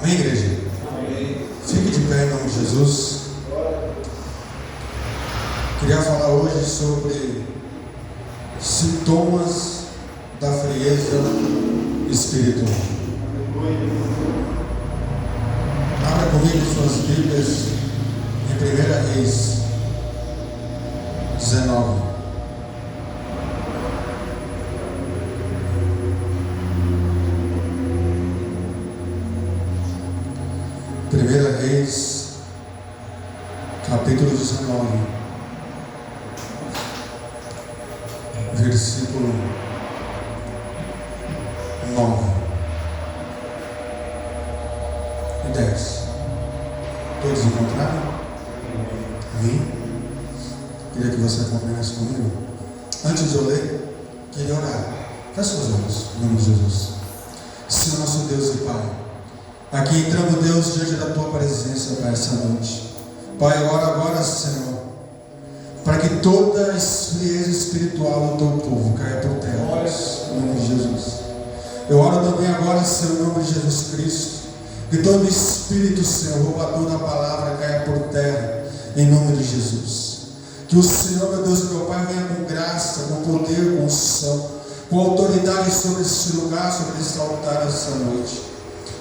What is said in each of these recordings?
Amém, igreja? Amém. Fique de pé em nome de Jesus. Queria falar hoje sobre sintomas da frieza espiritual. Abra comigo suas Bíblias em 1 Reis 19. Primeira Reis, capítulo 19, versículo 9 e 10. Todos encontraram? Amém? Queria que você acompanhasse comigo. Antes de eu ler, queria orar. Feche seus olhos, em nome de Jesus. Senhor nosso Deus e Pai, aqui entramos, Deus, diante da Tua presença, Pai, essa noite. Pai, agora, Senhor, para que toda frieza espiritual do Teu povo caia por terra, Deus, em nome de Jesus. Eu oro também agora, Senhor, em nome de Jesus Cristo, que todo espírito, Senhor, roubador da palavra caia por terra, em nome de Jesus. Que o Senhor, meu Deus e meu Pai, venha com graça, com poder, com unção, com autoridade sobre esse lugar, sobre esse altar essa noite.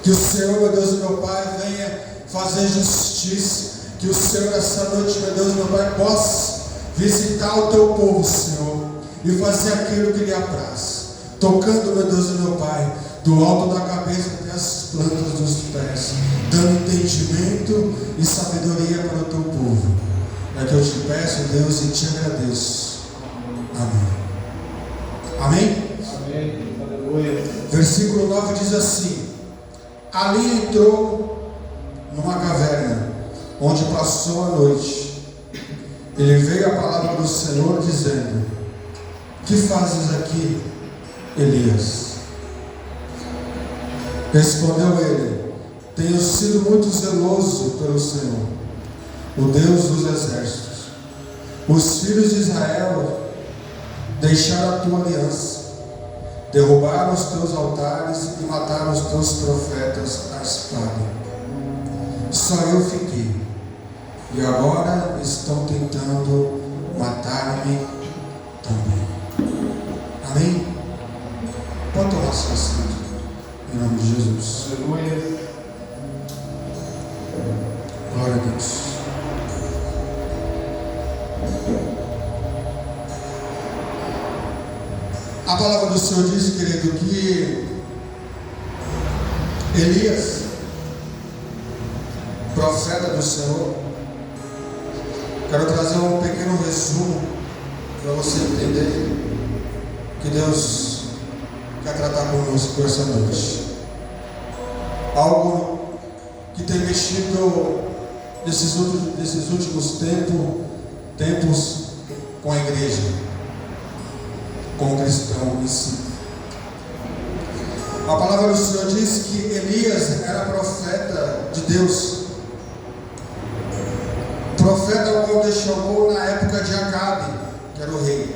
Que o Senhor, meu Deus e meu Pai, venha fazer justiça. Que o Senhor, essa noite, meu Deus e meu Pai, possa visitar o Teu povo, Senhor, e fazer aquilo que lhe apraz. Tocando, meu Deus e meu Pai, do alto da cabeça até as plantas dos pés, dando entendimento e sabedoria para o Teu povo. É que eu te peço, Deus, e te agradeço. Amém. Amém? Amém. Aleluia. Versículo 9 diz assim: ali entrou numa caverna, onde passou a noite. Ele veio a palavra do Senhor dizendo: que fazes aqui, Elias? Respondeu ele: tenho sido muito zeloso pelo Senhor, o Deus dos exércitos. Os filhos de Israel deixaram a tua aliança, derrubaram os teus altares e mataram os teus profetas à espada. Só eu fiquei, e agora estão tentando matar-me também. Amém? Pode tomar seu assento, em nome de Jesus. Aleluia. Glória a Deus. A palavra do Senhor diz, querido, que Elias, profeta do Senhor, quero trazer um pequeno resumo para você entender que Deus quer tratar conosco essa noite. Algo que tem mexido nesses últimos tempos com a igreja, com o cristão em si. A palavra do Senhor diz que Elias era profeta de Deus, profeta ao qual Deus chamou na época de Acabe, que era o rei.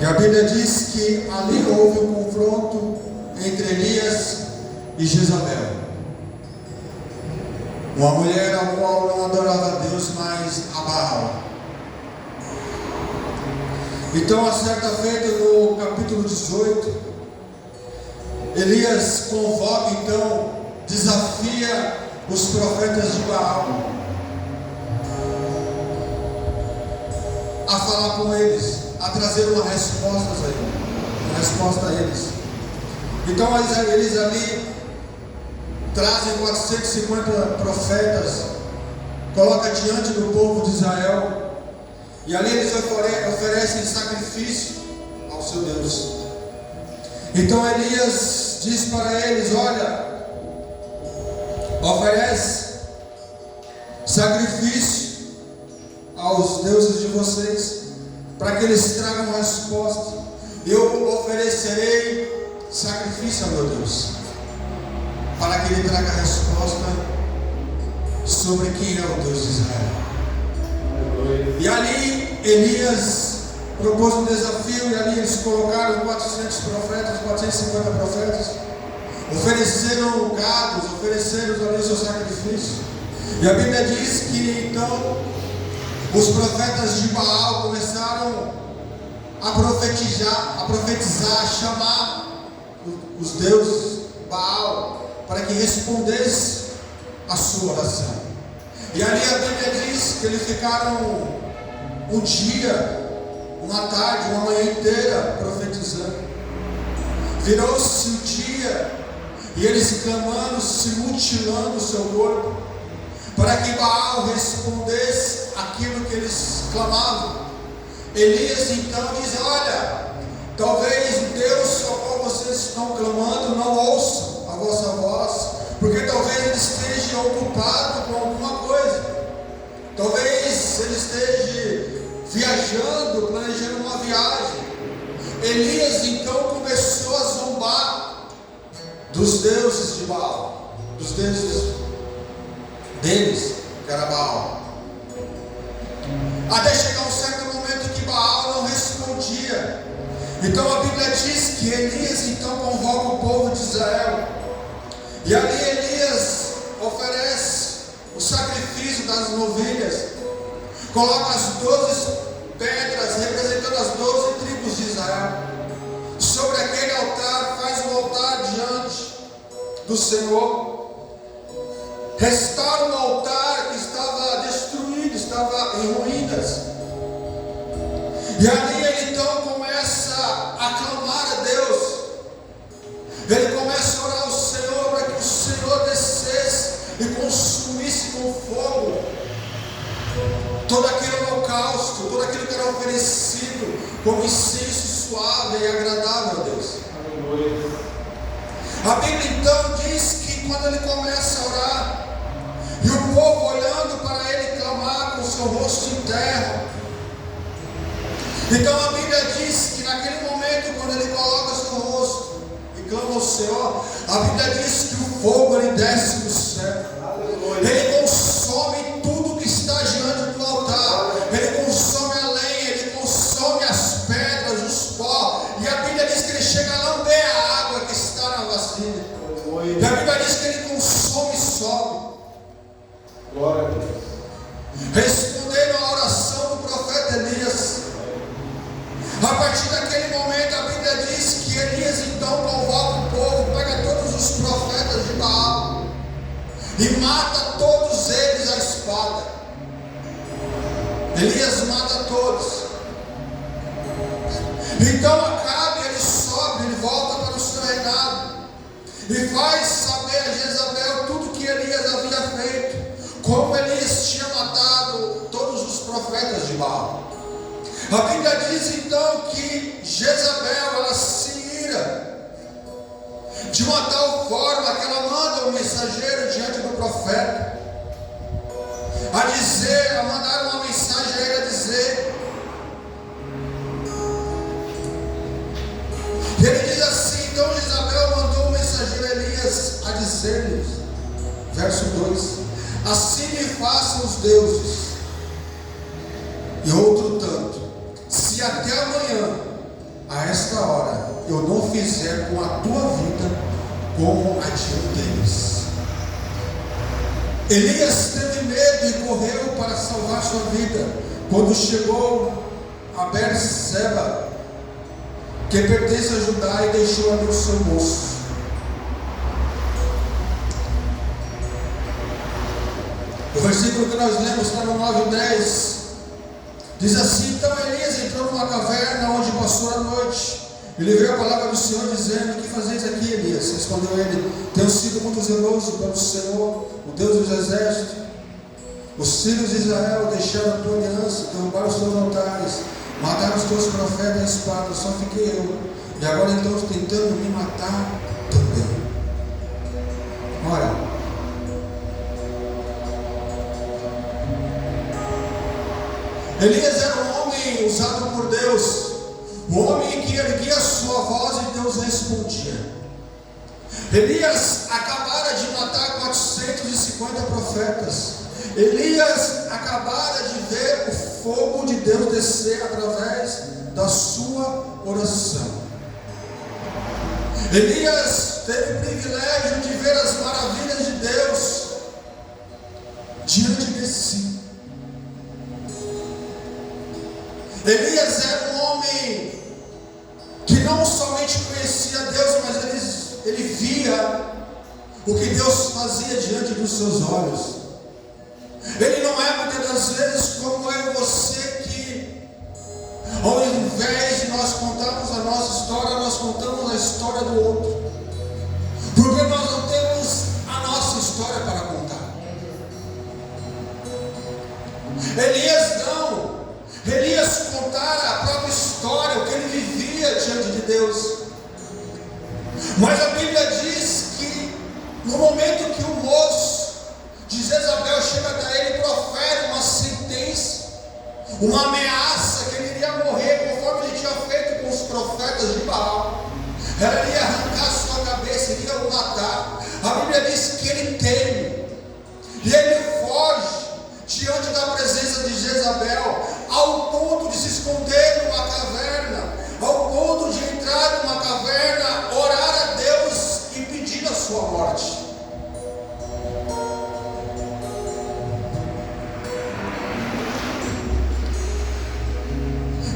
E a Bíblia diz que ali houve um confronto entre Elias e Jezabel, uma mulher a qual não adorava a Deus, mas a Baal. Então, a certa feita, no capítulo 18, Elias convoca, então, desafia os profetas de Baal a falar com eles, a trazer uma resposta a eles. Então, eles ali trazem 450 profetas, coloca diante do povo de Israel. E ali eles oferecem sacrifício ao seu Deus. Então Elias diz para eles: olha, oferece sacrifício aos deuses de vocês, para que eles tragam resposta. Eu oferecerei sacrifício ao meu Deus, para que ele traga resposta sobre quem é o Deus de Israel. E ali Elias propôs um desafio, e ali eles colocaram 400 profetas, 450 profetas, ofereceram gados, ofereceram ali o seu sacrifício. E a Bíblia diz que então os profetas de Baal começaram a profetizar, a chamar os deuses Baal para que respondesse a sua oração. E ali a Bíblia diz que eles ficaram um dia, uma tarde, uma manhã inteira profetizando. Virou-se o dia e eles clamando, se mutilando o seu corpo, para que Baal respondesse aquilo que eles clamavam. Elias então diz: olha, talvez o Deus ao qual vocês estão clamando não ouça a vossa voz, porque talvez ele esteja ocupado com alguma coisa, talvez ele esteja viajando, planejando uma viagem. Elias então começou a zombar dos deuses de Baal, dos deuses deles, que era Baal, até chegar um certo momento que Baal não respondia. Então a Bíblia diz que Elias então convoca o povo de Israel, e ali Elias oferece o sacrifício das novilhas, coloca as 12 pedras representando as 12 tribos de Israel sobre aquele altar, faz um altar diante do Senhor, restaura um altar que estava destruído, estava em ruínas. E ali ele então começa a clamar a Deus, ele começa a orar ao Senhor para que o Senhor descesse e consumisse com fogo todo aquele holocausto, tudo aquilo que era oferecido como incenso suave e agradável a Deus. A Bíblia então diz que quando ele começa a orar, e o povo olhando para ele clamar com o seu rosto em terra, então a Bíblia diz que naquele momento, quando ele coloca o seu rosto e clama ao Senhor, a Bíblia diz que o fogo ele desce do céu, ele consome tudo que está diante do altar, ele consome a lenha, ele consome as pedras, os pó, e a Bíblia diz que ele chega a lamber a água que está na vasilha, e a Bíblia diz que ele consome e sobe. Glória a Deus. Respondendo à oração do profeta Elias, a partir daquele momento a Bíblia diz que Elias então convoca o povo, pega todos os profetas de Baal e mata todos eles à espada. Elias mata todos. Então Acabe, ele sobe, ele volta para o seu reinado e faz saber a Jezabel tudo que Elias havia feito, como Elias tinha matado todos os profetas de Baal. A Bíblia diz então que Jezabel, ela se ira de uma tal forma que ela manda um mensageiro diante do profeta a mandar uma mensagem a ele a dizer, e ele diz assim: então Jezabel mandou um mensageiro a Elias a dizer-lhes, verso 2: assim me façam os deuses, e outro tanto, se até amanhã, a esta hora, eu não fizer com a tua vida como a de um deles. Elias teve medo e correu para salvar sua vida. Quando chegou a Berseba, que pertence a Judá, e deixou ali o seu moço. O versículo que nós lemos está no 9 e 10. Diz assim: então Elias entrou numa caverna onde passou a noite. Ele veio a palavra do Senhor dizendo: que fazeis aqui, Elias? Respondeu ele: tenho sido muito zeloso pelo Senhor, o Deus dos exércitos. Os filhos de Israel deixaram a tua aliança, derrubaram os teus altares, mataram os teus profetas à espada, só fiquei eu. E agora então tentando me matar também. Ora, Elias era um homem usado por Deus, um homem que erguia a sua voz e Deus respondia. Elias acabara de matar 450 profetas. Elias acabara de ver o fogo de Deus descer através da sua oração. Elias teve o privilégio de ver as maravilhas de Deus diante de si. Elias era um homem que não somente conhecia Deus, mas ele via o que Deus fazia diante dos seus olhos. Ele não é muitas das vezes como eu e você, que ao invés de nós contarmos a nossa história, nós contamos a história do outro, porque nós não temos a nossa história para contar. Elias não. Elias contara a própria história, o que ele vivia diante de Deus. Mas a Bíblia diz que no momento que o moço de Jezabel chega até ele e profere uma sentença, uma ameaça que ele iria morrer, conforme ele tinha feito com os profetas de Baal. Ela iria arrancar sua cabeça, iria o matar. A Bíblia diz que ele teme e ele foge diante da presença de Jezabel, ao ponto de se esconder numa caverna, ao ponto de entrar numa caverna, orar a Deus e pedir a sua morte.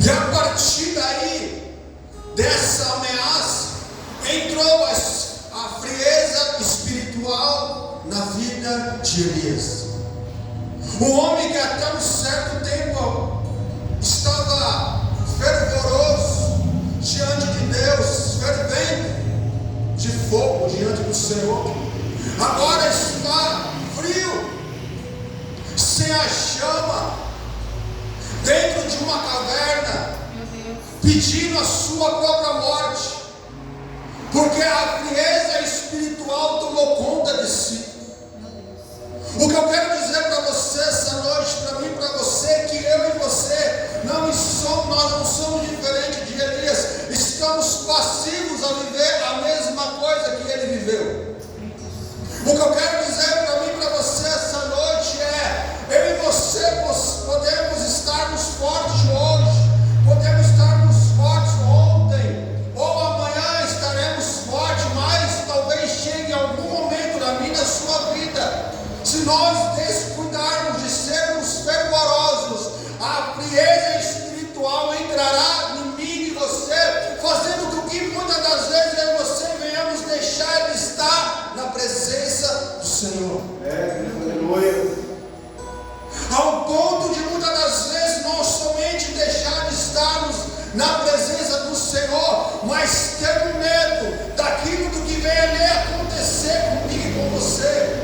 E a partir daí, dessa ameaça, entrou a frieza espiritual na vida de Elias. Um homem que até um certo tempo estava fervoroso diante de Deus, fervendo de fogo diante do Senhor, agora está frio, sem a chama, dentro de uma caverna, pedindo a sua própria morte, porque a frieza espiritual tomou conta de si. O que eu quero dizer para você essa noite, para mim e para você, é que eu e você nós não somos diferentes de Elias, estamos passivos a viver a mesma coisa que ele viveu. O que eu quero dizer para mim e para você essa noite é: eu e você podemos estarmos fortes hoje, podemos estarmos fortes ontem, ou amanhã estaremos fortes, mas talvez chegue algum momento na minha e na sua vida, se nós descuidarmos de sermos fervorosos, a frieza espiritual entrará em mim e você, fazendo com que muitas das vezes eu e você venhamos deixar de estar na presença do Senhor. Aleluia. Ao ponto de muitas das vezes não somente deixar de estarmos na presença do Senhor, mas ter medo daquilo do que vem ali acontecer comigo e com você.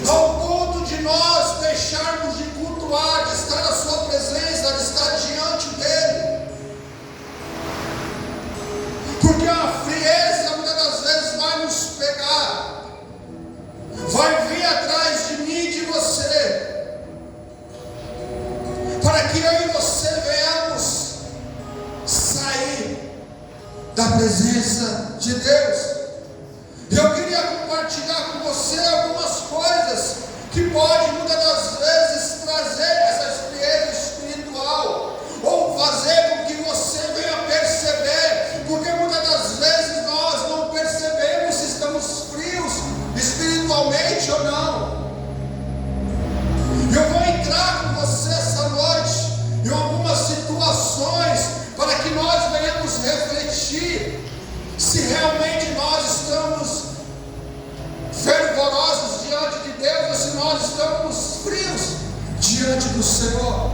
Ao ponto de nós deixarmos de cultuar, de estar na sua presença, de estar diante dele. Porque a frieza muitas das vezes vai nos pegar, vai vir atrás de mim e de você, para que eu e você venhamos sair da presença de Deus. Eu queria compartilhar com você algumas coisas que podem muitas das vezes trazer essa frieza espiritual, ou fazer com que você venha perceber, porque muitas das vezes nós não percebemos se estamos frios espiritualmente ou não. Eu vou entrar com você essa noite em algumas situações para que nós venhamos refletir se realmente nós estamos fervorosos diante de Deus ou se nós estamos frios diante do Senhor.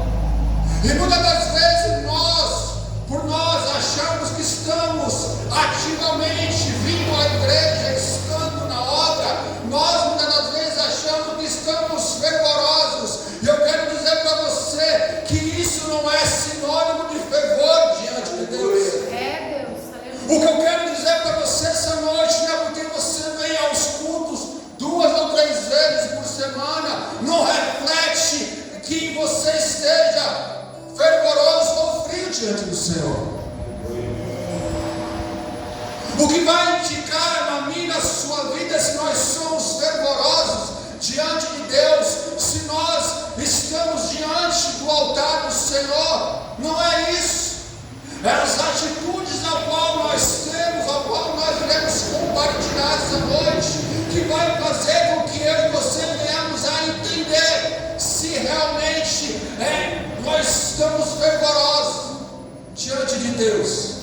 E muitas das vezes por nós achamos que estamos ativamente vindo à igreja, estando na obra, nós muitas das vezes achamos que estamos fervorosos. E eu quero dizer para você que isso não é sinônimo de fervor diante de Deus. O que eu quero dizer para você essa noite não é porque você vem aos cultos 2 ou 3 vezes por semana, não reflete que você esteja fervoroso ou frio diante do Senhor. O que vai indicar na minha e na sua vida se nós somos fervorosos diante de Deus, se nós estamos diante do altar do Senhor, não é isso. É as atitudes a qual nós temos, a qual nós iremos compartilhar fazer com que eu e você venhamos a entender se realmente nós estamos fervorosos diante de Deus.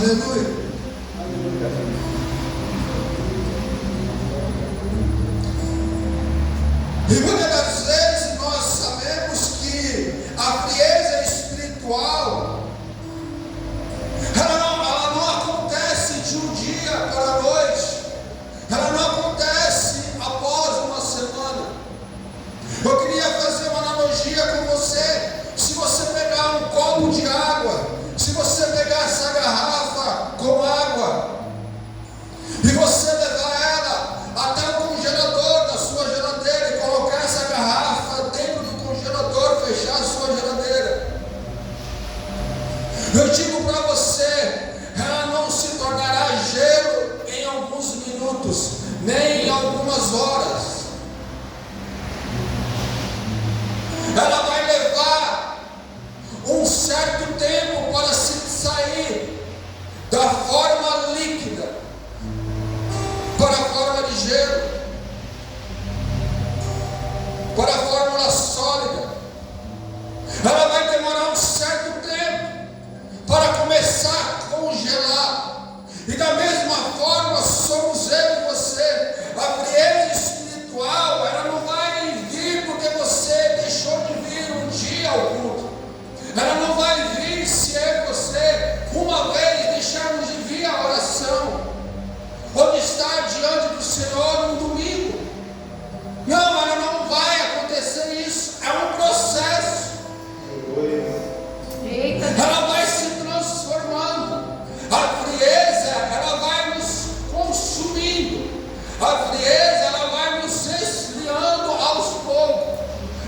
Aleluia. E muitas das vezes nós sabemos que a frieza espiritual ela não acontece de um dia para a noite, ela não acontece após uma semana. Eu queria fazer uma analogia com você. Se você pegar um copo de água, se você pegar essa garrafa com água e você levar ela até o congelador da sua geladeira e colocar essa garrafa dentro do congelador, fechar a sua geladeira, eu digo para você, ela não se tornará gelo em alguns minutos, nem em algumas horas. Ela vai levar um certo tempo para se sair da forma líquida para a forma de gelo, para a fórmula sólida. Ela vai demorar um certo tempo para começar a congelar. E da mesma forma somos eu e você. A frieza espiritual, ela não vai vir porque você deixou de vir um dia ao culto. Ela não vai vir se eu e você uma vez deixarmos de vir a oração, ou de estar diante do Senhor no domingo. Não, ela não vai acontecer isso. É um processo. Ela vai se transformando. A frieza, ela vai nos consumindo. A frieza, ela vai nos esfriando aos poucos.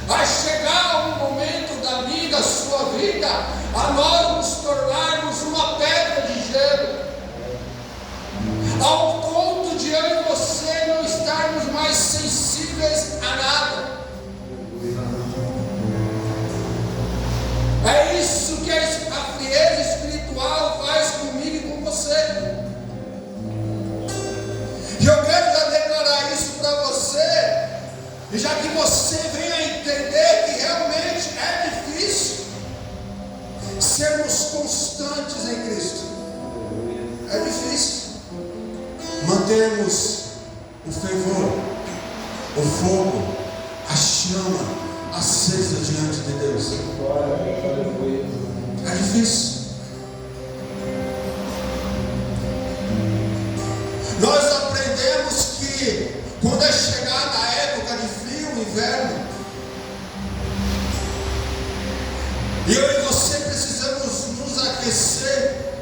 Vai chegar um momento da minha e da sua vida a nós nos tornarmos uma pedra de gelo, ao ponto de eu e você não estarmos mais sensíveis a nada. É isso que a frieza espiritual faz comigo e com você. E eu quero já declarar isso para você, e já que você venha a entender que realmente é difícil sermos constantes em Cristo. É difícil mantermos o fervor, o fogo, a chama acesa diante de Deus. É difícil. Nós aprendemos que quando é chegada a época de frio, inverno, eu e você precisamos nos aquecer.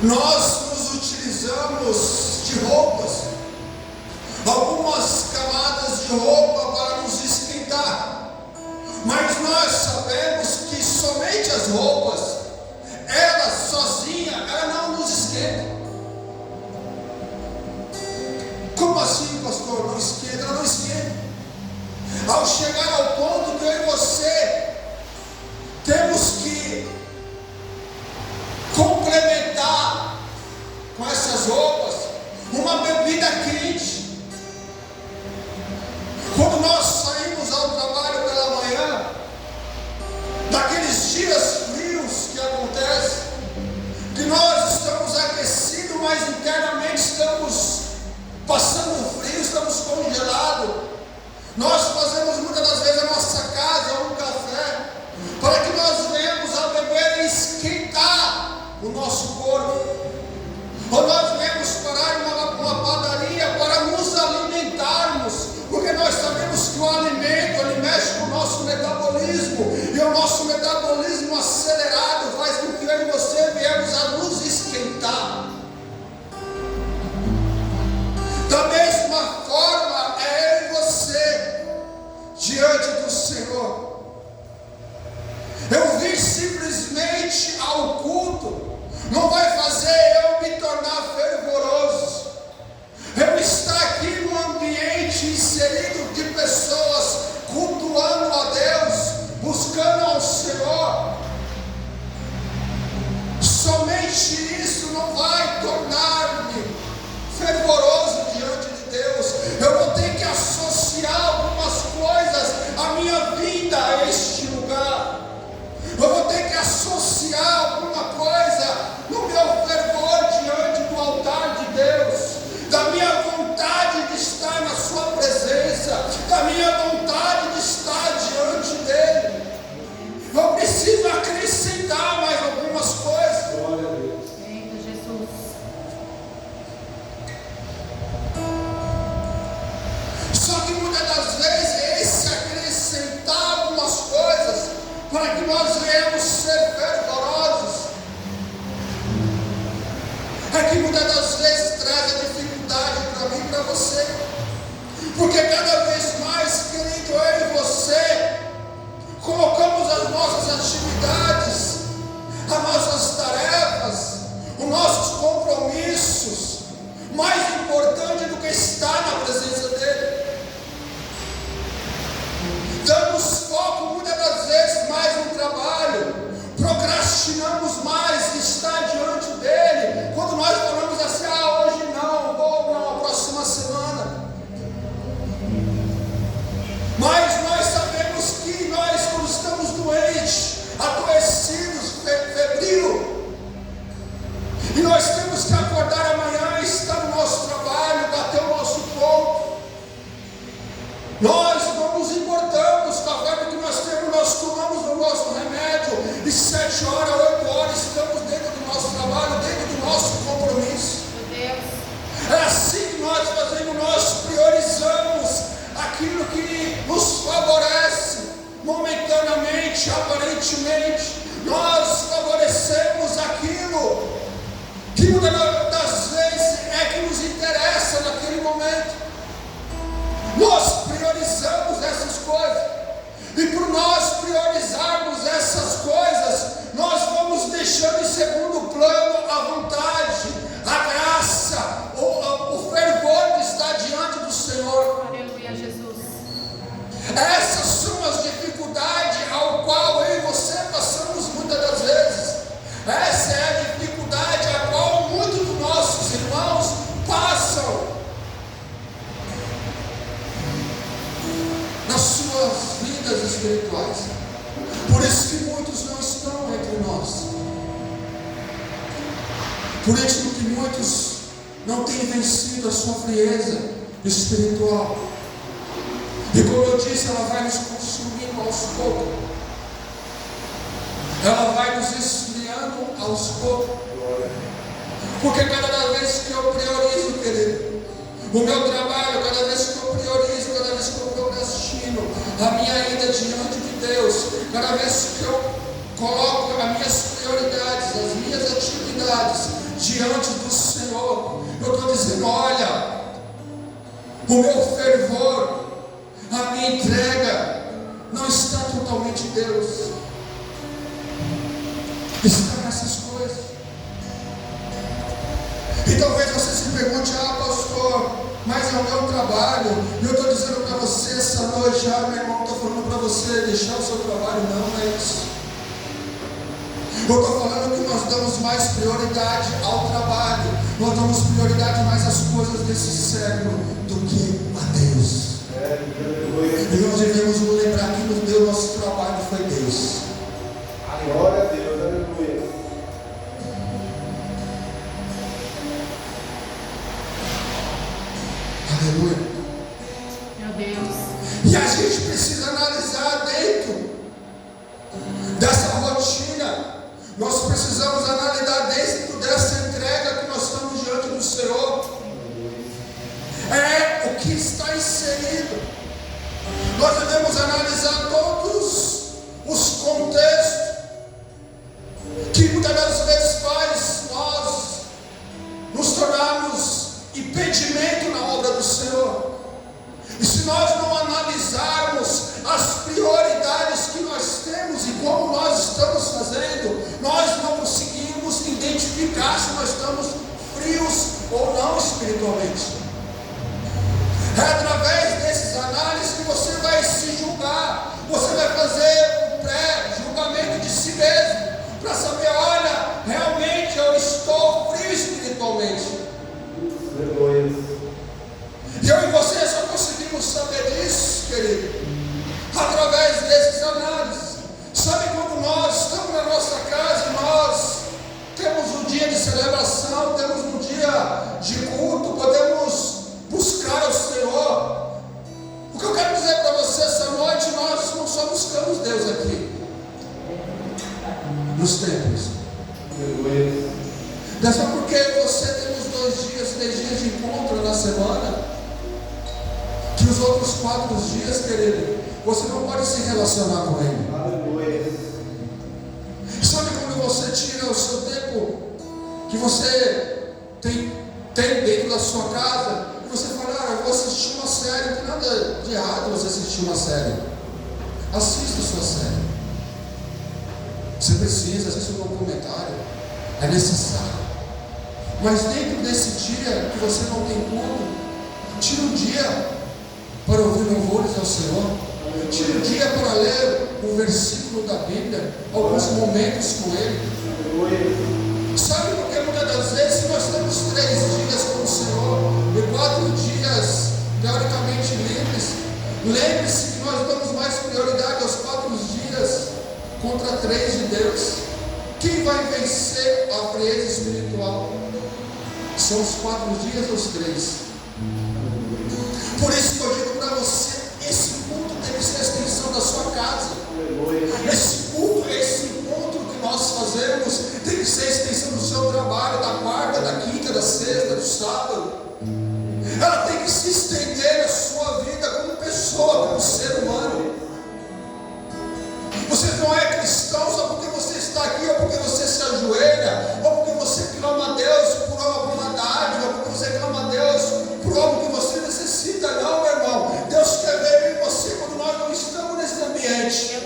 Nós nos utilizamos de roupas, algumas camadas de roupa para nos esquentar, mas nós sabemos que somente as roupas, elas sozinhas, ela não nos esquenta. Como assim, pastor? Não esquenta? Ela não esquenta. Ao chegar ao ponto que eu e você temos que complementar com essas roupas uma bebida quente. Quando nós saímos ao trabalho pela manhã, naqueles dias frios que acontecem, que nós estamos aquecidos, mas internamente estamos passando frio, estamos congelados. Nós fazemos muitas das vezes a nossa casa um café para que nós venhamos a beber e esquentar o nosso corpo. Ou nós viemos parar em uma padaria para nos alimentarmos, porque nós sabemos que o alimento ele mexe com o nosso metabolismo, e o nosso metabolismo acelerado faz com que eu e você viemos a nos esquentar. Da mesma forma é eu e você diante do Senhor. Eu vim simplesmente ao culto não vai fazer eu me tornar fervoroso. Eu estar aqui num ambiente inserido de pessoas cultuando a Deus, buscando ao Senhor, somente isso não vai tornar-me fervoroso. da minha vontade de estar diante dele. Eu preciso acrescentar mais algumas coisas. Glória a Deus. Eita, Jesus. Só que muitas das vezes esse acrescentar algumas coisas para que nós venhamos ser fervorosos é que muitas das vezes traz a dificuldade para mim e para você. Porque cada vez mais, querido, eu e você colocamos as nossas atividades, as nossas tarefas, os nossos compromissos mais importante do que estar na presença dele. Damos foco muitas das vezes mais no trabalho, procrastinamos mais de estar diante dele, quando nós falamos assim: hoje não, vou na próxima semana. Mas nós sabemos que nós, quando estamos doentes, adoecidos, febril, e nós temos que acordar amanhã e estar no nosso trabalho, bater o nosso ponto, nós não nos importamos com a forma que nós temos, nós tomamos o nosso remédio, e 7 horas, 8 horas estamos dentro do nosso trabalho, dentro do nosso compromisso. Meu Deus. É assim que nós fazemos, nós priorizamos aquilo que nos favorece momentaneamente, aparentemente. Nós favorecemos aquilo que muitas das vezes é que nos interessa naquele momento. Nós priorizamos essas coisas, e por nós priorizarmos essas coisas, nós vamos deixando em segundo plano a vontade, a graça, o fervor de estar diante do Senhor. Aleluia, Jesus. Essas são as dificuldades ao qual eu e você passamos muitas das vezes. Essa é a dificuldade a qual muitos dos nossos irmãos passam nas suas vidas espirituais. Por isso que muitos não estão entre nós. Por isso que muitos não têm vencido a sua frieza espiritual. E como eu disse, ela vai nos consumindo aos poucos. Ela vai nos esfriando aos poucos. Porque cada vez que eu priorizo, querido, o meu trabalho, cada vez que eu priorizo, cada vez que eu procrastino a minha ida diante de Deus, cada vez que eu coloco as minhas prioridades, as minhas atividades diante do Senhor, eu estou dizendo: olha, o meu fervor, a minha entrega não está totalmente em Deus, está nessas coisas. E talvez você se pergunte: pastor, mas é o meu trabalho. E eu estou dizendo para você essa noite: meu irmão, estou falando para você deixar o seu trabalho. Não é isso. Eu estou falando que nós damos mais prioridade ao trabalho, nós damos prioridade mais às coisas desse século do que a Deus. E nós devemos nos lembrar que nos deu nosso trabalho foi Deus. Glória a Deus, aleluia. Aleluia. Meu Deus. E a gente precisa analisar dentro dessa rotina. Nós precisamos analisar dentro dessa entrega que nós estamos diante do Senhor. É o que está inserido. Nós devemos analisar todos os contextos que muitas das vezes faz nós nos tornarmos impedimento na obra do Senhor. E se nós não analisarmos as prioridades que nós temos e como nós estamos fazendo, nós não conseguimos identificar se nós estamos frios ou não espiritualmente. É através desses análises que você vai se julgar, você vai fazer um pré-julgamento de si mesmo, para saber: olha, realmente eu estou frio espiritualmente. E eu e você só conseguimos saber disso, querido, através desses análises. Sabe quando nós estamos na nossa casa e nós temos um dia de celebração, temos um dia de culto, podemos buscar o Senhor. O que eu quero dizer dias de encontro na semana, que os outros 4 dias, querido, você não pode se relacionar com Ele. Aleluia. Sabe quando você tira o seu tempo que você tem dentro da sua casa, e você fala, eu vou assistir uma série, não tem nada de errado você assistir uma série. Assista a sua série. Você precisa, assista um documentário, é necessário. Mas dentro desse dia que você não tem culto, tira um dia para ouvir louvores ao Senhor. Tira um dia para ler um versículo da Bíblia, alguns momentos com Ele. Sabe porque muitas das vezes nós temos 3 dias com o Senhor e 4 dias teoricamente livres. Lembre-se que nós damos mais prioridade aos 4 dias contra 3 de Deus. Quem vai vencer a frieza espiritual? São os 4 dias ou os 3? Por isso que eu digo para você, esse culto tem que ser a extensão da sua casa. Esse culto, esse encontro que nós fazemos, tem que ser a extensão do seu trabalho, da quarta, da quinta, da sexta, do sábado. Ela tem que se estender na sua vida como pessoa, como ser humano. Você não é cristão só porque você está aqui, ou porque você se ajoelha, ou porque você clama a Deus por uma dádiva, ou porque você clama a Deus por algo que você necessita. Não, meu irmão. Deus quer ver em você quando nós não estamos nesse ambiente.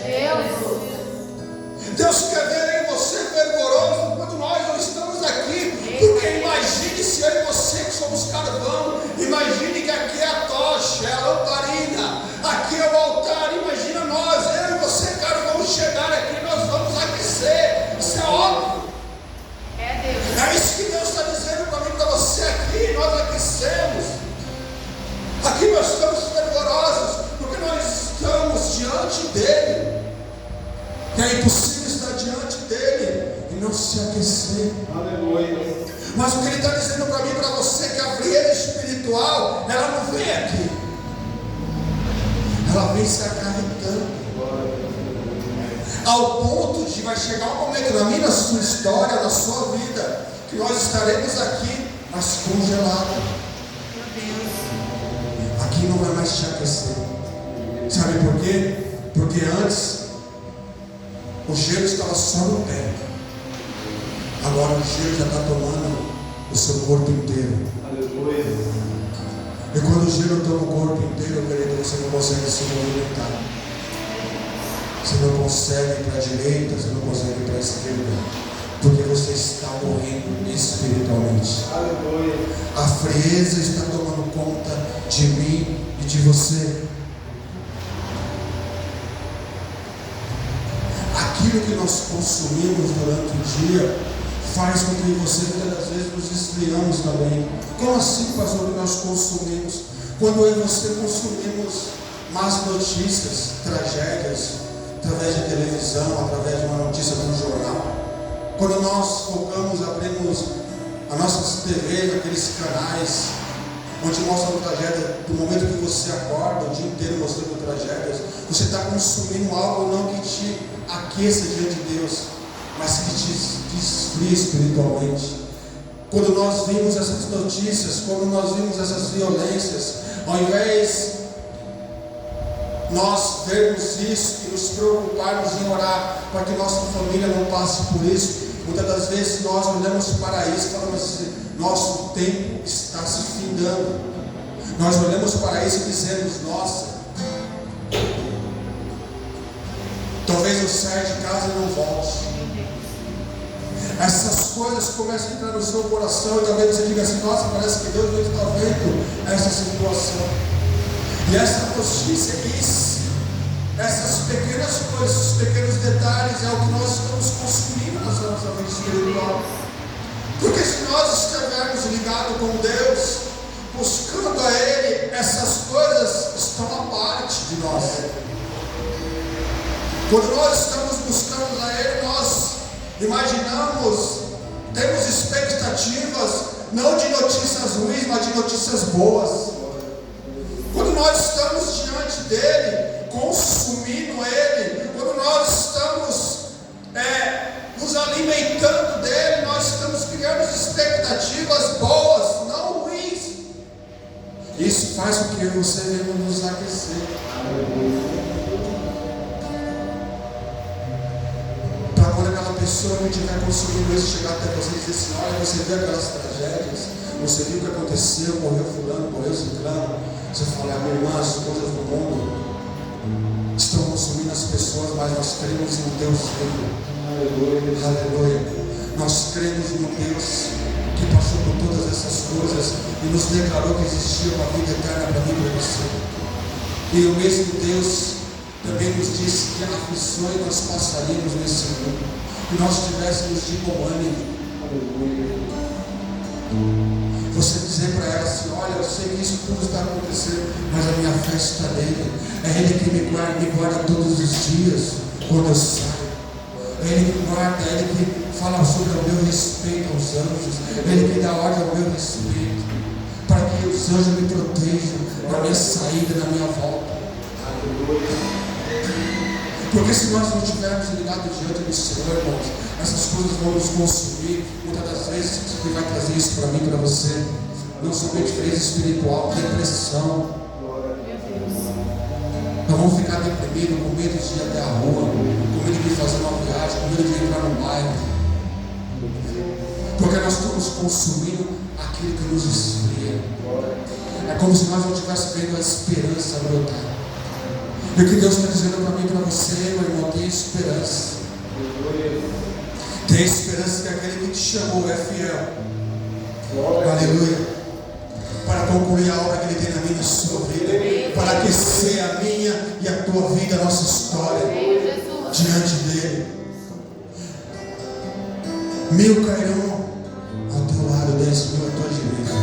Deus quer ver em você fervoroso quando nós não estamos aqui. Porque imagine se eu e você que somos carvão, imagine que aqui é a tocha, é a lamparina, aqui é o altar. Imagina nós, eu e você, carvão, chegar aqui, nós vamos aquecer. Isso é óbvio. É isso que Deus está dizendo para mim, para você aqui. Nós aquecemos. Aqui nós estamos fervorosos, porque nós estamos diante dEle. E é impossível estar diante dEle e não se aquecer. Aleluia. Mas o que Ele está dizendo para mim e para você é que a frieza espiritual, ela não vem aqui. Ela vem se acarretando. Ao ponto de vai chegar um momento na minha, na sua história, na sua vida, que nós estaremos aqui, mas congelados. Aqui não vai mais te aquecer. Sabe por quê? Porque antes o gelo estava só no pé. Agora o gelo já está tomando o seu corpo inteiro. Aleluia. E quando o gelo toma o corpo inteiro, querido, você não consegue se movimentar. Você não consegue ir para a direita, você não consegue ir para a esquerda. Porque você está morrendo espiritualmente. Aleluia. A frieza está tomando conta de mim e de você. Aquilo que nós consumimos durante o dia faz com que você muitas das vezes nos esfriamos também. Como assim, pastor, que nós consumimos? Quando eu e você consumimos más notícias, tragédias, através de televisão, através de uma notícia do jornal. Quando nós focamos, abrimos as nossas TVs, aqueles canais onde mostram tragédia, do momento que você acorda, o dia inteiro mostrando tragédias, você está consumindo algo não que te aqueça diante de Deus, mas que te esfria espiritualmente. Quando nós vimos essas notícias, quando nós vimos essas violências, ao invés nós vermos isso e nos preocuparmos em orar para que nossa família não passe por isso, muitas das vezes nós olhamos para isso e falamos assim: nosso tempo está se findando. Nós olhamos para isso e dizemos: nossa, talvez eu saia de casa e não volte. Essas coisas começam a entrar no seu coração e talvez você diga assim: nossa, parece que Deus não está vendo essa situação. E essa notícia, essas pequenas coisas, esses pequenos detalhes é o que nós estamos consumindo na nossa vida espiritual. Porque se nós estivermos ligados com Deus, buscando a Ele, essas coisas estão à parte de nós. Quando nós estamos buscando a Ele, nós imaginamos, temos expectativas, não de notícias ruins, mas de notícias boas. Quando nós estamos diante dEle, consumindo Ele, quando nós estamos nos alimentando dEle, nós estamos criando expectativas boas, não ruins. Isso faz com que eu e você venhamos nos aquecer. Para quando aquela pessoa que estiver consumindo isso chegar até você e dizer assim: olha, você viu aquelas tragédias, você viu o que aconteceu, morreu fulano, morreu ciclano. Você fala: minha irmã, as coisas do mundo estão consumindo as pessoas, mas nós cremos em um Deus vivo. Aleluia. Aleluia. Nós cremos em um Deus que passou por todas essas coisas e nos declarou que existia uma vida eterna para mim e para você. E o mesmo Deus também nos disse que aflições nós passaríamos nesse mundo, que nós tivéssemos de bom ânimo. Você dizer para ela assim: olha, eu sei que isso tudo está acontecendo, mas a minha fé está nele. É Ele que me guarda todos os dias quando eu saio. É Ele que guarda, é Ele que fala sobre o meu respeito aos anjos, é Ele que dá ordem ao meu respeito, para que os anjos me protejam na minha saída, na minha volta. Porque se nós não estivermos ligados diante do Senhor, irmãos, essas coisas vão nos consumir. Muitas das vezes Ele vai trazer isso para mim e para você. Não somente crise espiritual, depressão. Nós vamos ficar deprimidos, com medo de ir até a rua, com medo de fazer uma viagem, com medo de entrar no bairro. Porque nós estamos consumindo aquilo que nos esfria. É como se nós não estivéssemos vendo a esperança brotar. E o que Deus está dizendo para mim e para você, meu irmão: tem esperança. Tem esperança que aquele que te chamou é fiel. Aleluia. Para concluir a obra que Ele tem na minha e na sua vida, para aquecer a minha e a tua vida, a nossa história diante dEle. 1000 cairão ao teu lado, 10.000 à tua direita,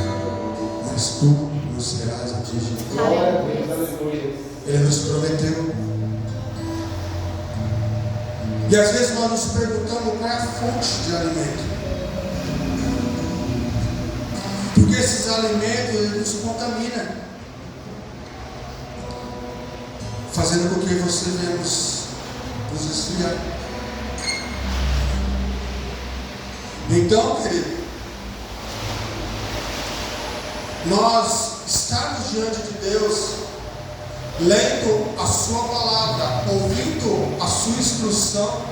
mas tu não serás atingido. Ele nos prometeu. E às vezes nós nos perguntamos qual é a fonte de alimento. Porque esses alimentos nos contaminam, fazendo com que você venha nos esfriar. Então, querido, nós estamos diante de Deus, lendo a sua palavra, ouvindo a sua instrução,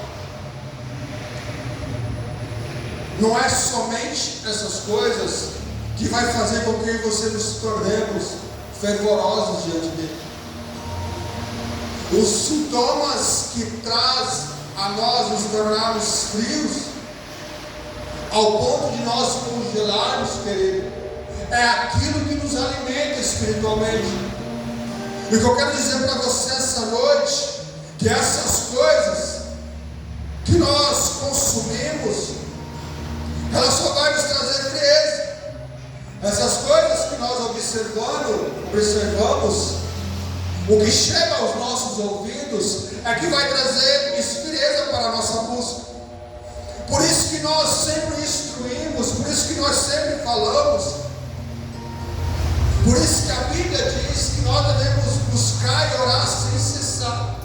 não é somente essas coisas que vai fazer com que você nos tornemos fervorosos diante dele. Os sintomas que traz a nós nos tornarmos frios, ao ponto de nós congelarmos, querido, é aquilo que nos alimenta espiritualmente. E o que eu quero dizer para você essa noite, que essas coisas que nós consumimos, elas só vão nos trazer frieza. Essas coisas que nós observamos, o que chega aos nossos ouvidos é que vai trazer frieza para a nossa busca. Por isso que nós sempre instruímos, por isso que nós sempre falamos, por isso que a Bíblia diz que nós devemos buscar e orar sem cessar,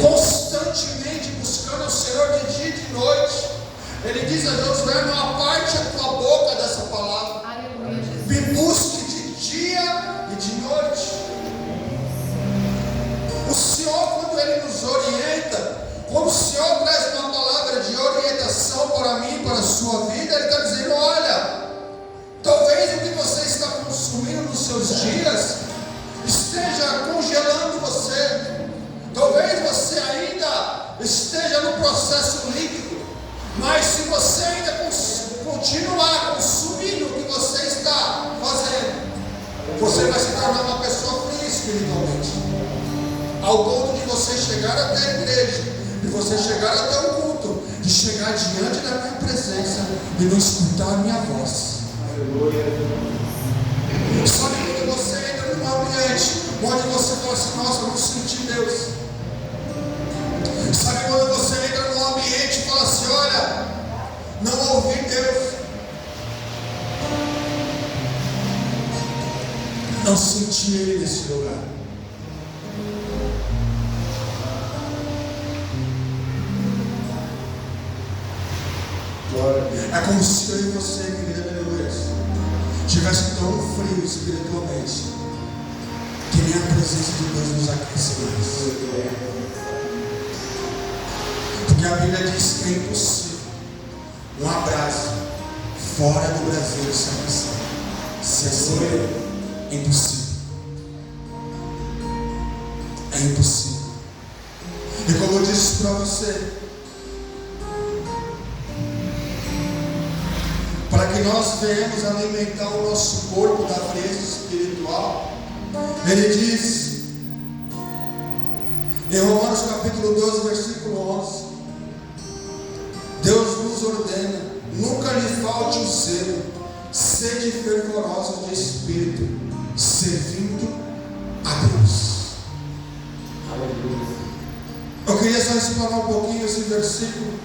constantemente buscando o Senhor de dia e de noite. Ele diz a Josué: não aparte a tua boca dessa palavra. Aleluia, Jesus. Me busque de dia e de noite. O Senhor, quando Ele nos orienta, quando o Senhor traz uma palavra de orientação para mim, para a sua vida, Ele está dizendo: olha, talvez o que você está consumindo nos seus dias esteja congelando você. Talvez você ainda esteja no processo líquido. Mas se você ainda continuar consumindo o que você está fazendo, você vai se tornar uma pessoa fria espiritualmente, ao ponto de você chegar até a igreja, de você chegar até o culto, de chegar diante da minha presença e não escutar a minha voz. Só que quando você entra num ambiente onde você fala assim: nossa, eu não senti Deus. Sabe quando você entra num ambiente e fala assim: olha, não ouvi Deus, não senti Ele nesse lugar. É como se eu e você, querida, aleluia, estivesse tão frio espiritualmente, que nem a presença de Deus nos aquece mais. Porque a Bíblia diz que é impossível uma brasa fora do braseiro se aquecer. Se assim é impossível. É impossível. E como eu disse para você, para que nós venhamos alimentar o nosso corpo da frieza espiritual, ele diz em Romanos capítulo 12, versículo 11: Deus nos ordena, nunca lhe falte o zelo, sede fervorosos de espírito, servindo a Deus. Eu queria só explanar um pouquinho esse versículo.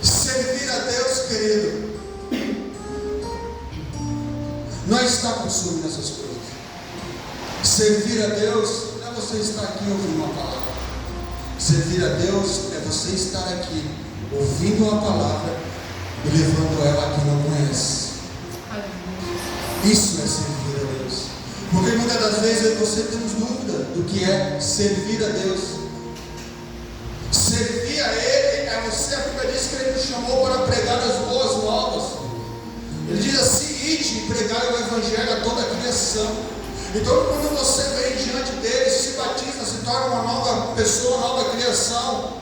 Servir a Deus, querido, não é estar consumindo essas coisas. Servir a Deus não é você estar aqui ouvindo uma palavra. Servir a Deus é você estar aqui ouvindo uma palavra e levando ela a quem não conhece. Isso é servir a Deus. Porque muitas das vezes você tem dúvida do que é servir a Deus. Servir a Ele é você, a Bíblia diz que Ele nos chamou para pregar as boas novas. Ele diz assim: ide e pregai o Evangelho a toda a criação. Então quando você vem diante dele, se batiza, se torna uma nova pessoa, uma nova criação,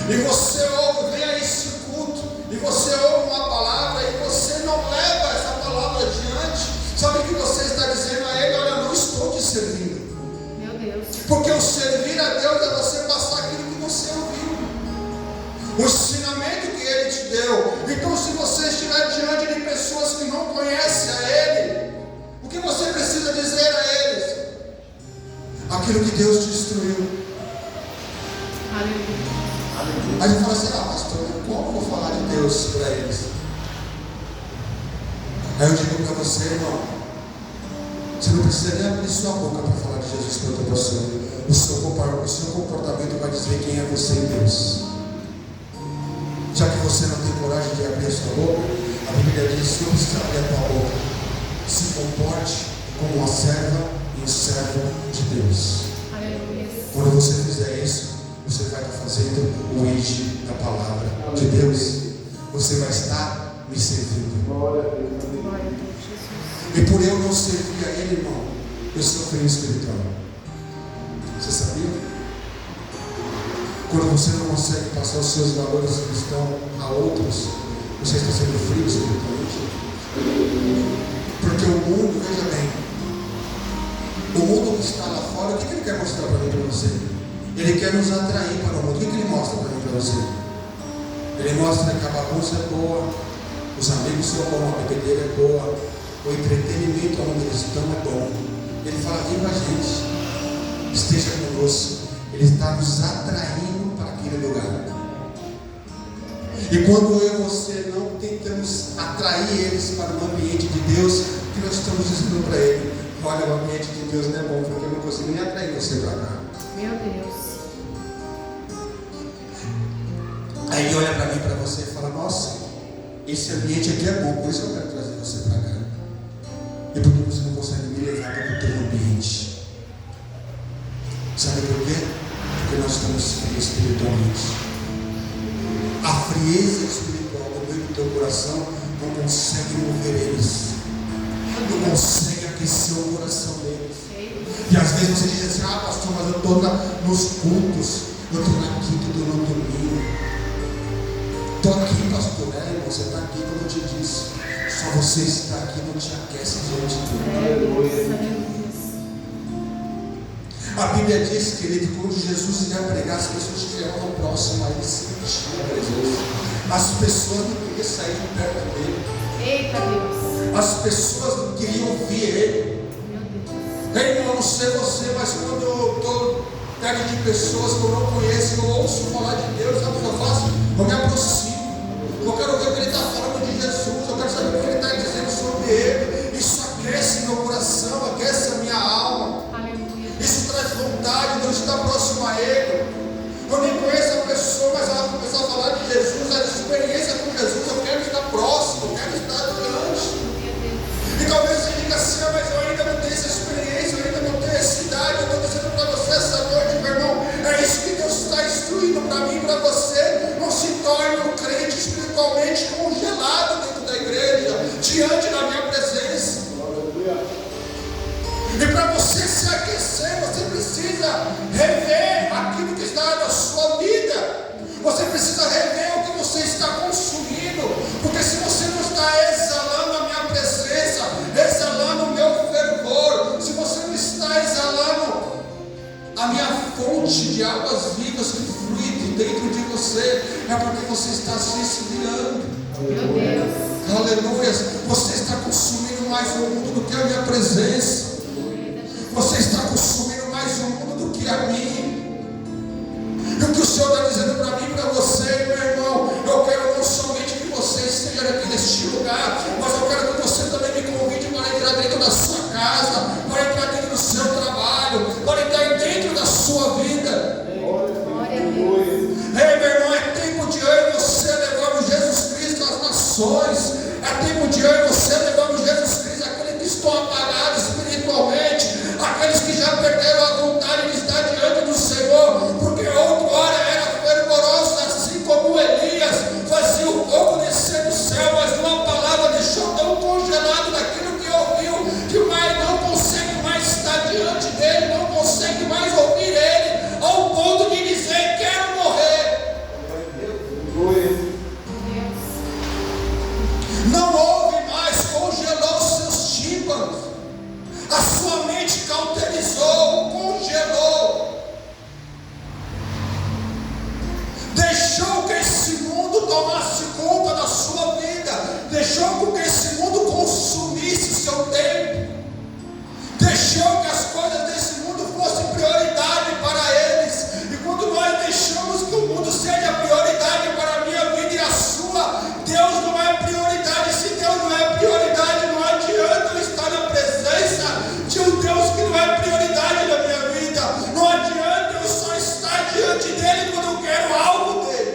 e você ouve, vem a esse culto, e você ouve uma palavra, e você não leva essa palavra adiante, sabe o que você está dizendo a Ele? Olha, eu não estou te servindo. Meu Deus. Porque o servir a Deus é você passar aquilo que você ouviu, o ensinamento que Ele te deu. Então se você estiver diante de pessoas que não conhecem a Ele, o que você precisa dizer a eles? Aquilo que Deus te instruiu. Aleluia. Aí você fala assim: ah, pastor, como eu vou falar de Deus para eles? Aí eu digo para você, irmão, você não precisa nem abrir sua boca para falar de Jesus para outra pessoa. O seu comportamento vai dizer quem é você em Deus. Já que você não tem coragem de abrir a sua boca, a Bíblia diz que não precisa abrir a tua boca. Se comporte como uma serva e um servo de Deus. Aleluia. Quando você fizer isso, você vai estar fazendo o id da palavra de Deus. Você vai estar me servindo. Glória a Deus, Jesus. E por eu não servir a Ele, irmão, eu sou frio espiritual. Você sabia? Quando você não consegue passar os seus valores cristãos a outros, você está sendo frio espiritualmente. Porque o mundo, veja bem, o mundo que está lá fora, o que ele quer mostrar para mim e para você? Ele quer nos atrair para o mundo. O que ele mostra para mim e para você? Ele mostra que a bagunça é boa, os amigos são bons, a bebedeira é boa, o entretenimento onde eles estão é bom. Ele fala: vem com a gente, esteja conosco. Ele está nos atraindo para aquele lugar. E quando eu e você não tentamos atrair eles para o ambiente de Deus, que nós estamos dizendo para ele: olha, o ambiente de Deus não é bom, porque eu não consigo nem atrair você para cá. Meu Deus. Aí ele olha para mim, para você e fala: nossa, esse ambiente aqui é bom, por isso eu quero trazer você para cá. E por que você não consegue me levar para o teu ambiente? Sabe por quê? Porque nós estamos frios espiritualmente. A frieza espiritual do meio do teu coração não consegue mover eles, não consegue aquecer o coração deles. E às vezes você diz assim: ah, pastor, mas eu estou nos cultos, eu estou na quinta, eu estou no domingo. Estou aqui, pastor, irmão, você está aqui, como eu te disse. Só você está aqui não te aquece diante de Deus. A Bíblia diz, querido, quando Jesus ia pregar, as pessoas chegavam próximo a ele, se sentiam a presença. As pessoas não queriam sair de perto dele. Eita Deus. As pessoas não queriam ouvir ele. Meu Deus. Ei, irmão, não sei você, mas quando eu estou perto de pessoas que eu não conheço, eu ouço falar de Deus, sabe o que eu faço? Eu me aproximo. Eu quero ver o que ele está falando de Jesus, eu quero saber o que ele está dizendo sobre ele. Isso aquece meu coração, aquece a minha alma. Aleluia. Isso traz vontade de eu estar próximo a ele. Eu nem conheço a pessoa, mas ela começar a falar de Jesus, a experiência com Jesus, eu quero estar próximo, eu quero estar diante. rever aquilo que está na sua vida. Você precisa rever o que você está consumindo, porque se você não está exalando a minha presença, exalando o meu fervor, se você não está exalando a minha fonte de águas vivas que flui dentro de você, é porque você está se esfriando. Meu Deus. Aleluia. Você está consumindo mais o mundo do que a minha presença. Você está consumindo mais o mundo do que a mim. E o que o Senhor está dizendo para mim e para você, meu irmão, eu quero não somente que você esteja aqui neste lugar, mas eu quero que você também me convide para entrar dentro da sua casa, para entrar dentro do seu trabalho, para entrar dentro da sua vida. Glória a Deus. Ei, meu irmão, é tempo de eu e você levarmos Jesus Cristo às nações. É tempo de eu e você levarmos Jesus Cristo àqueles que estão apagados espiritualmente, aqueles que já perderam a vontade de estar diante do Senhor, porque outrora era fervoroso, assim como Elias fazia o fogo descer do céu, mas uma palavra deixou tão congelado daquilo que ouviu, que mais não consegue mais estar diante dele, não consegue mais ouvir ele, ao ponto de dizer: quero morrer. Deus. Não ouve mais, congelou seus tímpanos, a sua mente cauterizou, congelou, deixou que esse mundo tomasse conta da sua vida, deixou que esse mundo consumisse o seu tempo, deixou que as coisas desse mundo fossem prioridade para eles. E quando nós deixamos que o mundo seja prioridade para a minha vida e a sua, Deus não é prioridade. Se Deus não é prioridade, não adianta eu estar na presença de um Deus que não é prioridade na minha vida. Não adianta eu só estar diante dele quando eu quero algo dele.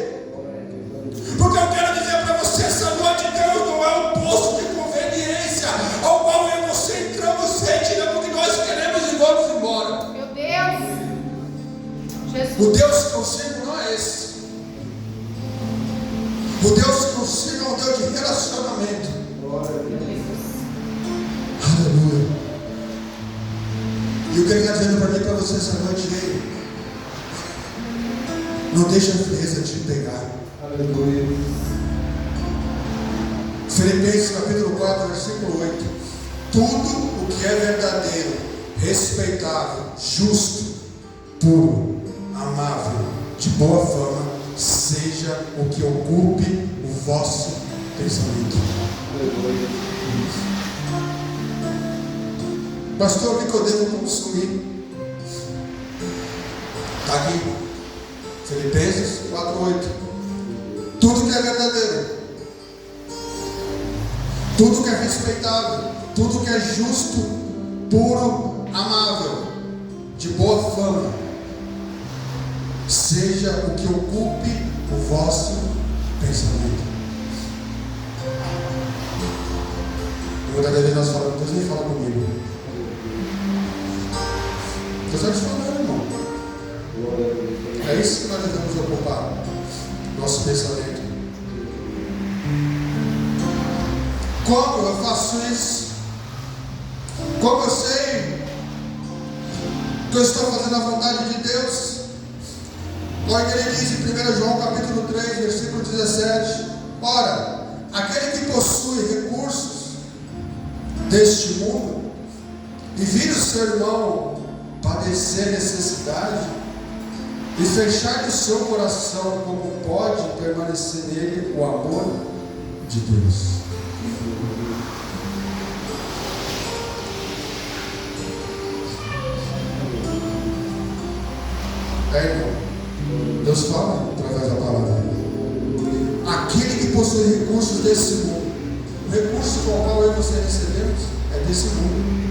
Porque eu quero dizer para você essa noite: Deus não é um poço de conveniência ao qual eu e você entramos, retiramos o que nós queremos e vamos embora. Meu Deus. Jesus. O Deus que eu sirvo não é esse. O Deus que eu sirvo é um Deus de relacionamento. Meu Deus. Aleluia. E o que Ele está dizendo para mim e para você essa noite é: não deixa a frieza te pegar. Aleluia. Filipenses capítulo 4, versículo 8. Tudo o que é verdadeiro, respeitável, justo, puro, amável, de boa fama, seja o que ocupe o vosso pensamento. Aleluia. Pastor, o que eu devo consumir? Está aqui, Filipenses 4:8. Tudo que é verdadeiro, tudo que é respeitável, tudo que é justo, puro, amável, de boa fama, seja o que ocupe o vosso pensamento. Muitas vezes nós falamos: Deus nem fala comigo. Deus está te falando, irmão. É isso que nós devemos ocupar nosso pensamento. Como eu faço isso? Como eu sei que eu estou fazendo a vontade de Deus? Olha o que ele diz em 1 João capítulo 3, versículo 17. Ora, aquele que possui recursos deste mundo e vir o seu irmão padecer necessidade e fechar de seu coração, como pode permanecer nele o amor de Deus? Irmão, Deus fala através da palavra. Aquele que possui recursos desse mundo, o recurso com o qual eu e você recebemos é desse mundo,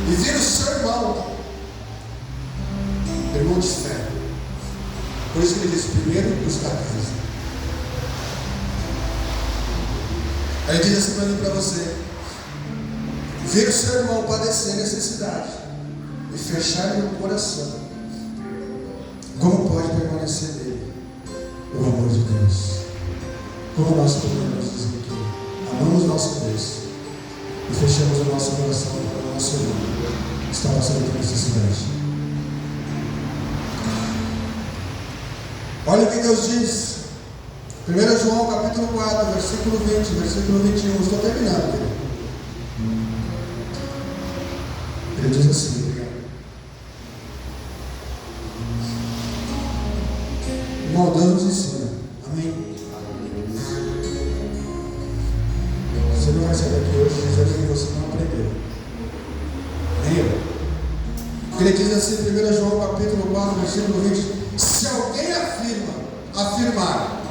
e vira o seu irmão de fé. Por isso que ele diz: primeiro buscar a casa. Aí diz assim para mim e para você: ver o seu irmão padecer necessidade e fechar no coração, como pode permanecer nele o amor de Deus? Como nós podemos dizer aqui: amamos nosso Deus e fechamos o nosso coração para o nosso irmão que está passando por necessidade. Olha o que Deus diz. 1 João capítulo 4, versículo 20, versículo 21. Estou terminando, querido. Ele diz assim, irmão, Deus nos ensina. Amém? Você não vai sair daqui hoje dizendo que você não aprendeu. Nem eu. Ele diz assim, 1 João capítulo 4, versículo 20. Se alguém afirmar,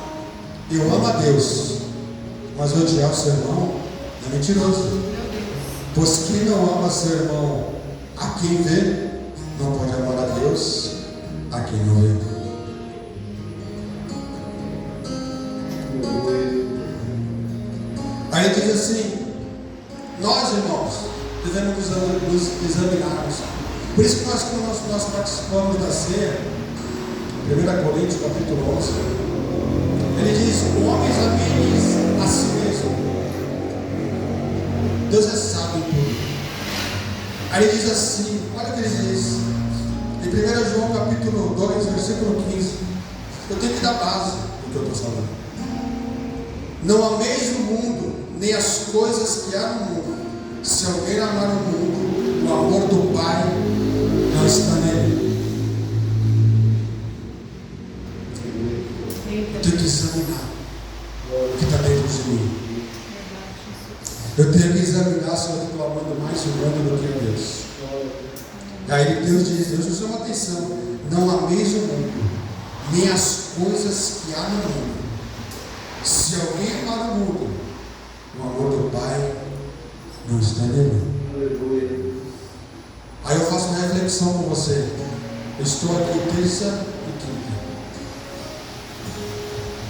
eu amo a Deus, mas odiar o seu irmão, é mentiroso. Pois quem não ama seu irmão a quem vê, não pode amar a Deus a quem não vê. Aí ele diz assim, nós irmãos, devemos nos examinarmos. Por isso que nós participamos da ceia, 1 Coríntios capítulo 11, ele diz, homens amem a si mesmo. Deus é sábio em tudo. Aí ele diz assim, olha o que ele diz, em 1 João capítulo 2, versículo 15, eu tenho que dar base do que eu estou falando. Não ameis o mundo, nem as coisas que há no mundo. Se alguém amar o mundo, o amor do Pai não está nele. Eu tenho que examinar o que está dentro de mim. Eu tenho que examinar se eu estou amando mais o mundo do que a Deus. Aí Deus diz, Deus nos chama atenção, não ameis o mundo, nem as coisas que há no mundo. Se alguém amar o mundo, o amor do Pai não está nele. Aí eu faço uma reflexão com você. Eu estou aqui terça e quinta,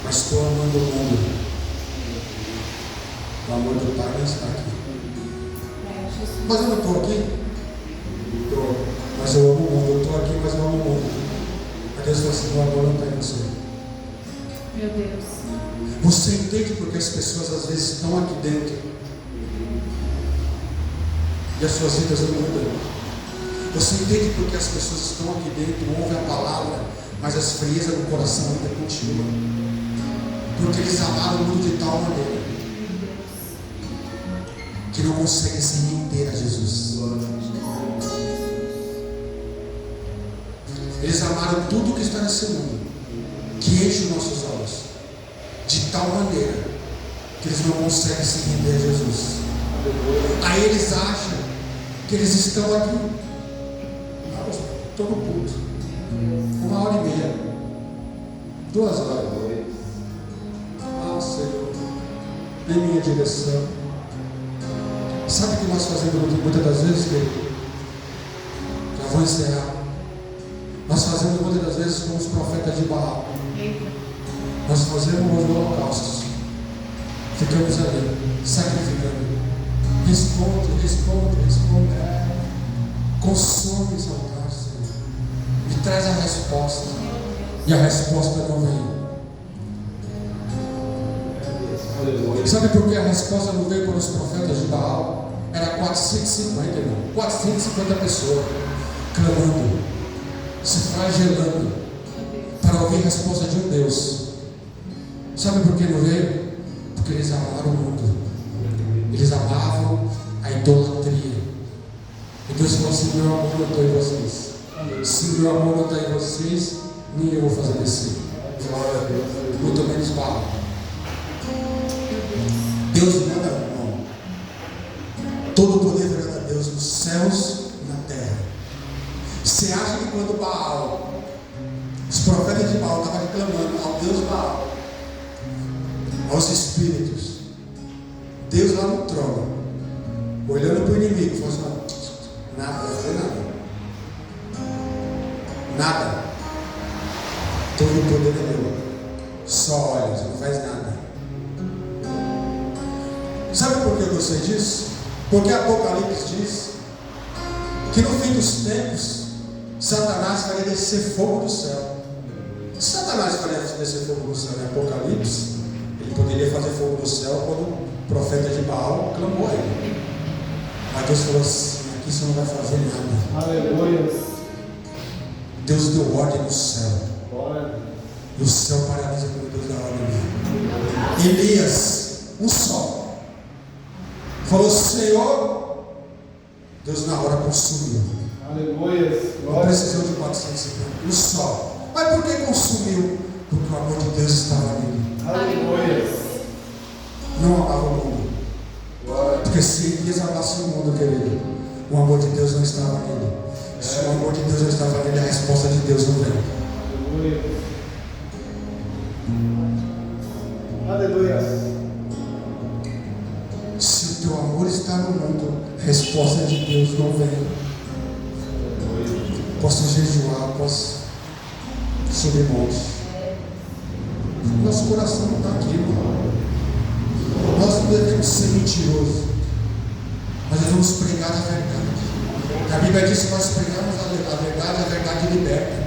mas estou amando o mundo. O amor do Pai não está aqui. Mas eu não estou aqui? Estou. Mas eu amo o mundo. Eu estou aqui, mas eu amo o mundo. Aí Deus fala assim, o amor não está em você. Meu Deus. Você entende porque as pessoas às vezes estão aqui dentro e as suas vidas não mudam? Você entende porque as pessoas estão aqui dentro, ouvem a palavra, mas as friezas no coração ainda continuam? Porque eles amaram o mundo de tal maneira que não conseguem se render a Jesus. Eles amaram tudo que está nesse mundo, que enche os nossos olhos, de tal maneira que eles não conseguem se render a Jesus. Aí eles acham que eles estão aqui. Estou no culto. 1h30, 2 horas. Ah, Senhor, em minha direção. Sabe o que nós fazemos muitas das vezes, querido? Já vou encerrar. Nós fazemos muitas das vezes com os profetas de Baal. Nós fazemos os holocaustos. Ficamos ali, sacrificando. Responde. Consome os altares, Senhor. Me traz a resposta. E a resposta não vem. Sabe por que a resposta não veio para os profetas de Baal? Era 450, irmão. 450 pessoas clamando, se flagelando para ouvir a resposta de um Deus. Sabe por que não veio? Porque eles amaram o mundo. Eles amavam a idolatria. E Deus falou assim, meu amor não está em vocês. Se meu amor não está em vocês, nem eu vou fazer descer. Muito menos Baal. Deus manda, irmão. Todo o poder vem a Deus nos céus e na terra. Você acha que quando Baal, os profetas de Baal estavam reclamando ao Deus Baal, aos espíritos, Deus lá no trono, olhando para o inimigo, falou assim, nada, vai fazer nada. Nada. Todo o poder é meu. Só olha, você não faz nada. Sabe por que eu gostei disso? Porque Apocalipse diz que no fim dos tempos Satanás faria descer fogo do céu. Se Satanás faria descer fogo do céu em Apocalipse, ele poderia fazer fogo do céu quando o profeta de Baal clamou a ele. Mas Deus falou assim: aqui você não vai fazer nada. Aleluia. Deus deu ordem no céu. Glória. E o céu paralisa quando Deus dá ordem. Elias, um só, falou: Senhor, Deus na hora consumiu. Aleluia. Não precisou de 450, um só. Mas por que consumiu? Porque o amor de Deus estava nele. Aleluia. Não amava o mundo. Glória. Porque se Elias amasse o mundo, querido, o amor de Deus não estava nele. Se o amor de Deus não estava nele, a resposta de Deus não vem. Aleluia. Aleluia. Se o teu amor está no mundo, a resposta de Deus não vem. Posso jejuar, posso subir montes. Nosso coração não está aqui, irmão. Nós não devemos ser mentirosos, mas devemos pregar a verdade. A Bíblia diz que nós pregamos a verdade liberta.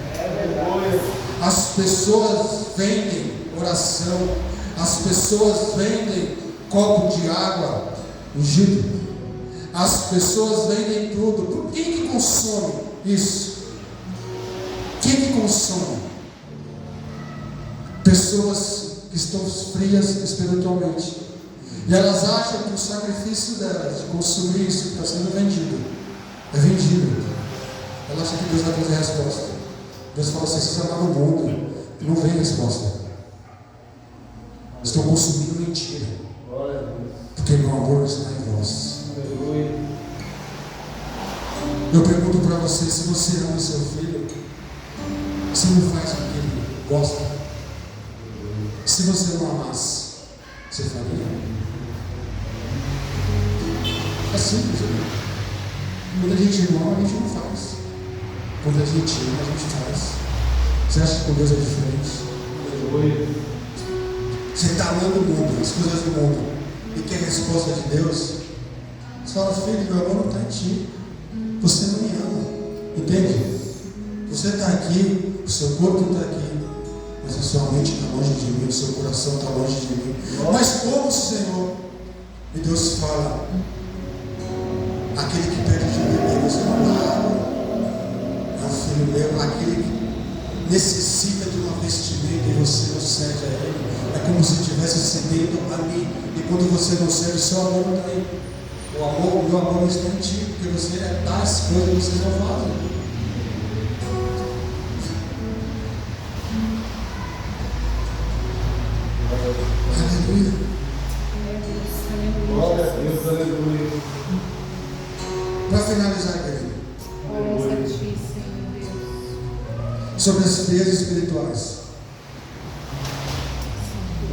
As pessoas vendem oração, as pessoas vendem copo de água ungido, as pessoas vendem tudo. Quem que consome isso? Quem que consome? Pessoas que estão frias espiritualmente, e elas acham que o sacrifício delas de consumir isso está sendo vendido, é vendido. Ela acha que Deus vai trazer a resposta. Deus fala assim: vocês amaram o mundo, não vem resposta. Estão consumindo mentira, porque meu amor está em vós. Eu pergunto para você: se você ama o seu filho, você não faz o que ele gosta? Se você não amasse, você faria? É simples, né? Quando a gente ama, a gente não faz. Quando a gente ama, a gente faz. Você acha que com Deus é diferente? Você está amando o mundo, as coisas do mundo, e quer a resposta de Deus? Você fala: filho, meu amor não está em ti. Você não me ama. Entende? Você está aqui, o seu corpo está aqui, mas a sua mente está longe de mim, o seu coração está longe de mim. Mas como, Senhor? E Deus fala: aquele que pede de beber, você não dá água. É um filho meu. Aquele que necessita de uma vestimenta e você não cede a ele. É como se estivesse cedendo a mim. E quando você não cede, seu amor não está aí. O meu amor não está em ti, porque você dá as coisas que vocês não fazem. Aleluia. Glória a Deus, aleluia. Para finalizar, querido, Glórias a ti, Senhor Deus. sobre as friezas espirituais,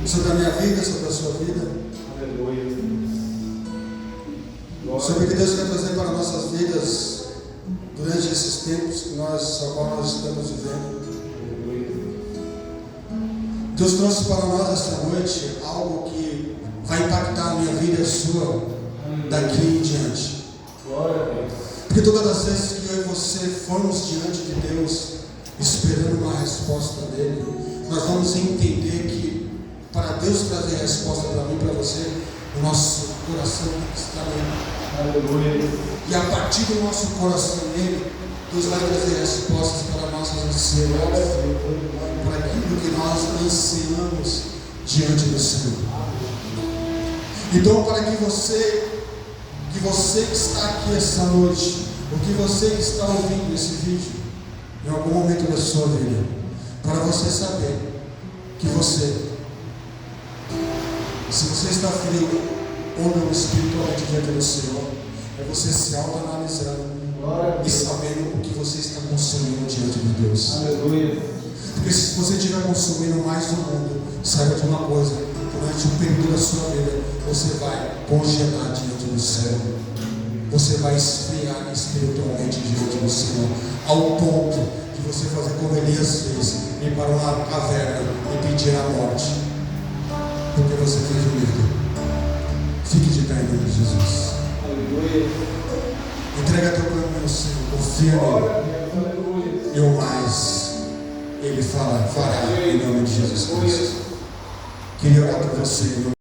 sobre a minha vida, sobre a sua vida, Aleluia. sobre o que Deus quer trazer para nossas vidas durante esses tempos que nós estamos vivendo. Deus trouxe para nós esta noite algo que vai impactar a minha vida e a sua daqui em diante. Glória a Deus. Porque todas as vezes que eu e você formos diante de Deus esperando uma resposta dele, nós vamos entender que para Deus trazer a resposta para mim e para você, o nosso coração tem que estar nele. Aleluia. E a partir do nosso coração nele, Deus vai trazer respostas para nossas ansiedades, para aquilo que nós ansiamos diante do Senhor. Então, para que você que está aqui essa noite, ou que você que está ouvindo esse vídeo, em algum momento da sua vida, para você saber que se você está frio ou não espiritualmente diante do Senhor, é você se autoanalisando e sabendo o que você está consumindo diante de Deus. Aleluia. Porque se você estiver consumindo mais do mundo, saiba de uma coisa: durante um período da sua vida, você vai congelar diante do céu. Você vai esfriar espiritualmente diante do Senhor, ao ponto de você fazer como Elias fez, ir para uma caverna e pedir a morte, porque você teve medo. Fique de pé em nome de Jesus. Aleluia. Entrega teu caminho ao Senhor, confia nele. Aleluia. E o mais, Ele fará em nome de Jesus Cristo. Queria orar por você.